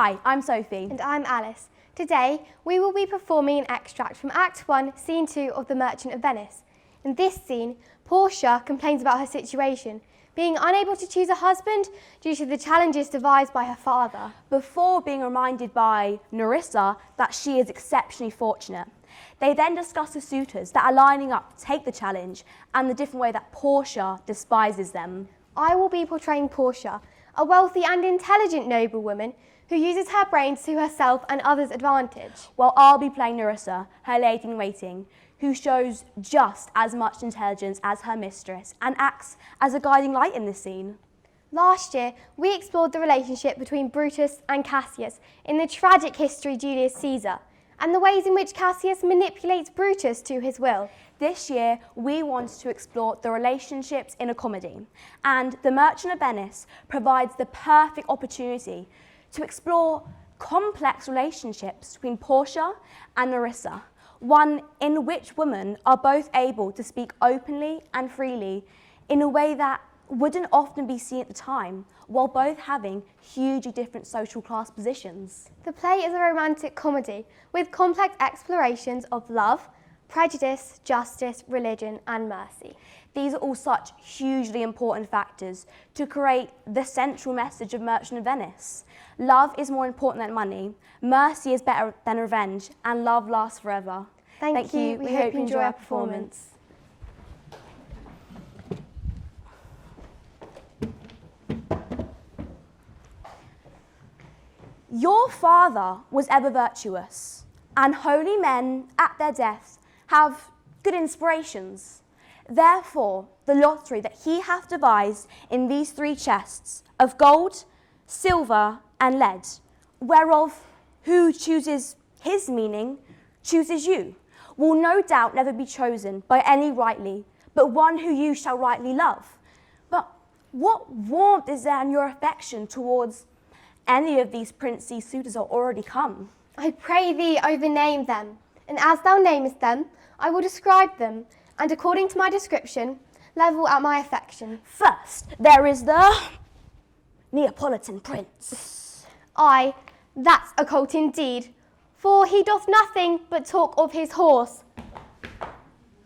Hi, I'm Sophie. And I'm Alice. Today, we will be performing an extract from Act 1, Scene 2 of The Merchant of Venice. In this scene, Portia complains about her situation, being unable to choose a husband due to the challenges devised by her father. Before being reminded by Nerissa that she is exceptionally fortunate. They then discuss the suitors that are lining up to take the challenge and the different way that Portia despises them. I will be portraying Portia, a wealthy and intelligent noblewoman who uses her brains to herself and others' advantage. While I'll be playing Nerissa, her lady-in-waiting, who shows just as much intelligence as her mistress and acts as a guiding light in this scene. Last year, we explored the relationship between Brutus and Cassius in the tragic history Julius Caesar, and the ways in which Cassius manipulates Brutus to his will. This year, we wanted to explore the relationships in a comedy, and The Merchant of Venice provides the perfect opportunity to explore complex relationships between Portia and Nerissa, one in which women are both able to speak openly and freely in a way that wouldn't often be seen at the time, while both having hugely different social class positions. The play is a romantic comedy with complex explorations of love, prejudice, justice, religion, and mercy. These are all such hugely important factors to create the central message of Merchant of Venice. Love is more important than money, mercy is better than revenge, and love lasts forever. Thank you. We hope you enjoy our performance. Your father was ever virtuous, and holy men at their deaths have good inspirations. Therefore, the lottery that he hath devised in these 3 chests of gold, silver, and lead, whereof who chooses his meaning, chooses you, will no doubt never be chosen by any rightly, but one who you shall rightly love. But what warmth is there in your affection towards any of these princely suitors are already come? I pray thee overname them, and as thou namest them, I will describe them, and according to my description, level out my affection. First, there is the Neapolitan prince. Aye, that's a colt indeed, for he doth nothing but talk of his horse,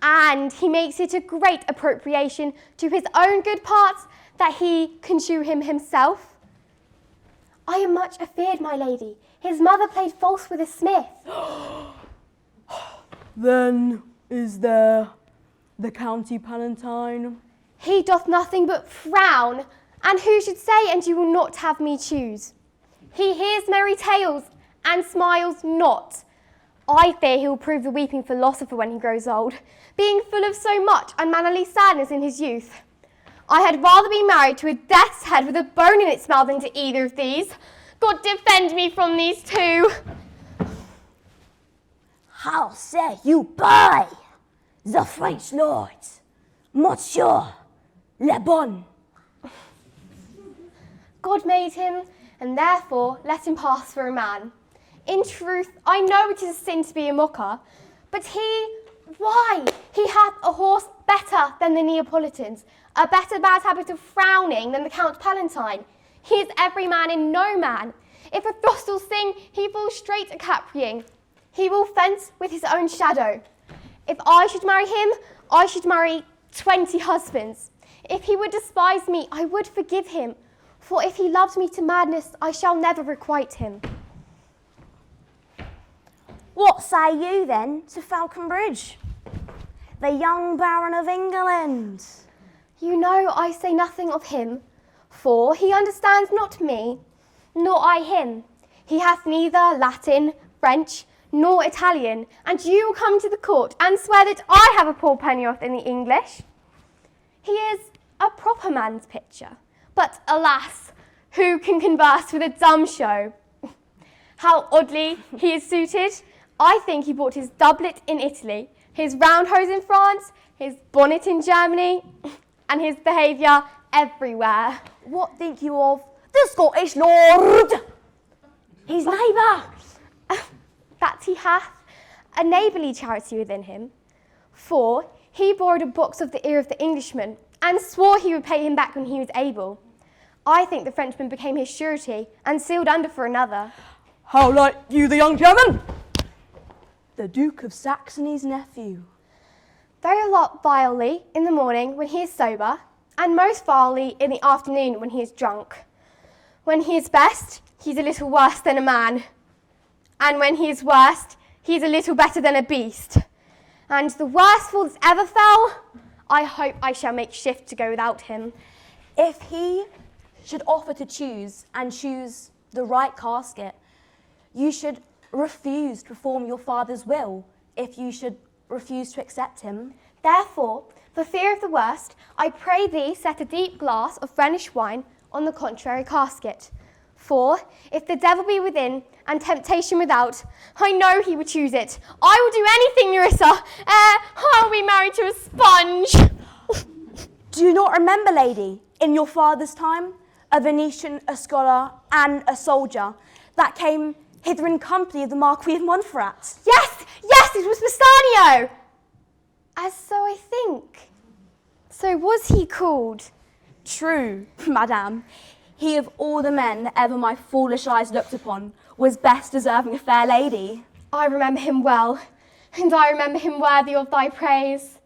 and he makes it a great appropriation to his own good parts that he can chew him himself. I am much afeard, my lady. His mother played false with a smith. Then is there the County Palatine? He doth nothing but frown, and who should say, and you will not have me choose? He hears merry tales, and smiles not. I fear he will prove the weeping philosopher when he grows old, being full of so much unmannerly sadness in his youth. I had rather be married to a death's head with a bone in its mouth than to either of these. God defend me from these 2. How say you buy the French lord, Monsieur Le Bon? God made him, and therefore let him pass for a man. In truth, I know it is a sin to be a mocker, but why? He hath a horse better than the Neapolitans, a better bad habit of frowning than the Count Palatine. He is every man in no man. If a thrust will sing, he falls straight a caprieing. He will fence with his own shadow. If I should marry him, I should marry 20 husbands. If he would despise me, I would forgive him. For if he loved me to madness, I shall never requite him. What say you then to Falconbridge, the young Baron of England? You know I say nothing of him, for he understands not me, nor I him. He hath neither Latin, French, nor Italian, and you will come to the court and swear that I have a poor pennyworth in the English. He is a proper man's picture, but alas, who can converse with a dumb show? How oddly he is suited. I think he bought his doublet in Italy, his round hose in France, his bonnet in Germany, and his behaviour everywhere. What think you of the Scottish lord? His neighbour. That he hath a neighbourly charity within him, for he borrowed a box of the ear of the Englishman, and swore he would pay him back when he was able. I think the Frenchman became his surety and sealed under for another. How like you, the young German? The Duke of Saxony's nephew. Very lot vilely in the morning when he is sober, and most vilely in the afternoon when he is drunk. When he is best, he's a little worse than a man. And when he is worst, he's a little better than a beast. And the worst fall that ever fell, I hope I shall make shift to go without him. If he should offer to choose and choose the right casket, you should refuse to perform your father's will if you should refuse to accept him. Therefore, for fear of the worst, I pray thee set a deep glass of Rhenish wine on the contrary casket. For, if the devil be within and temptation without, I know he would choose it. I will do anything, Nerissa, I'll be married to a sponge. Do you not remember, lady, in your father's time, a Venetian, a scholar, and a soldier that came hither in company of the Marquis of Montferrat? Yes, it was Bassanio. As so I think. So was he called? True, madame. He of all the men that ever my foolish eyes looked upon was best deserving a fair lady. I remember him well, and I remember him worthy of thy praise.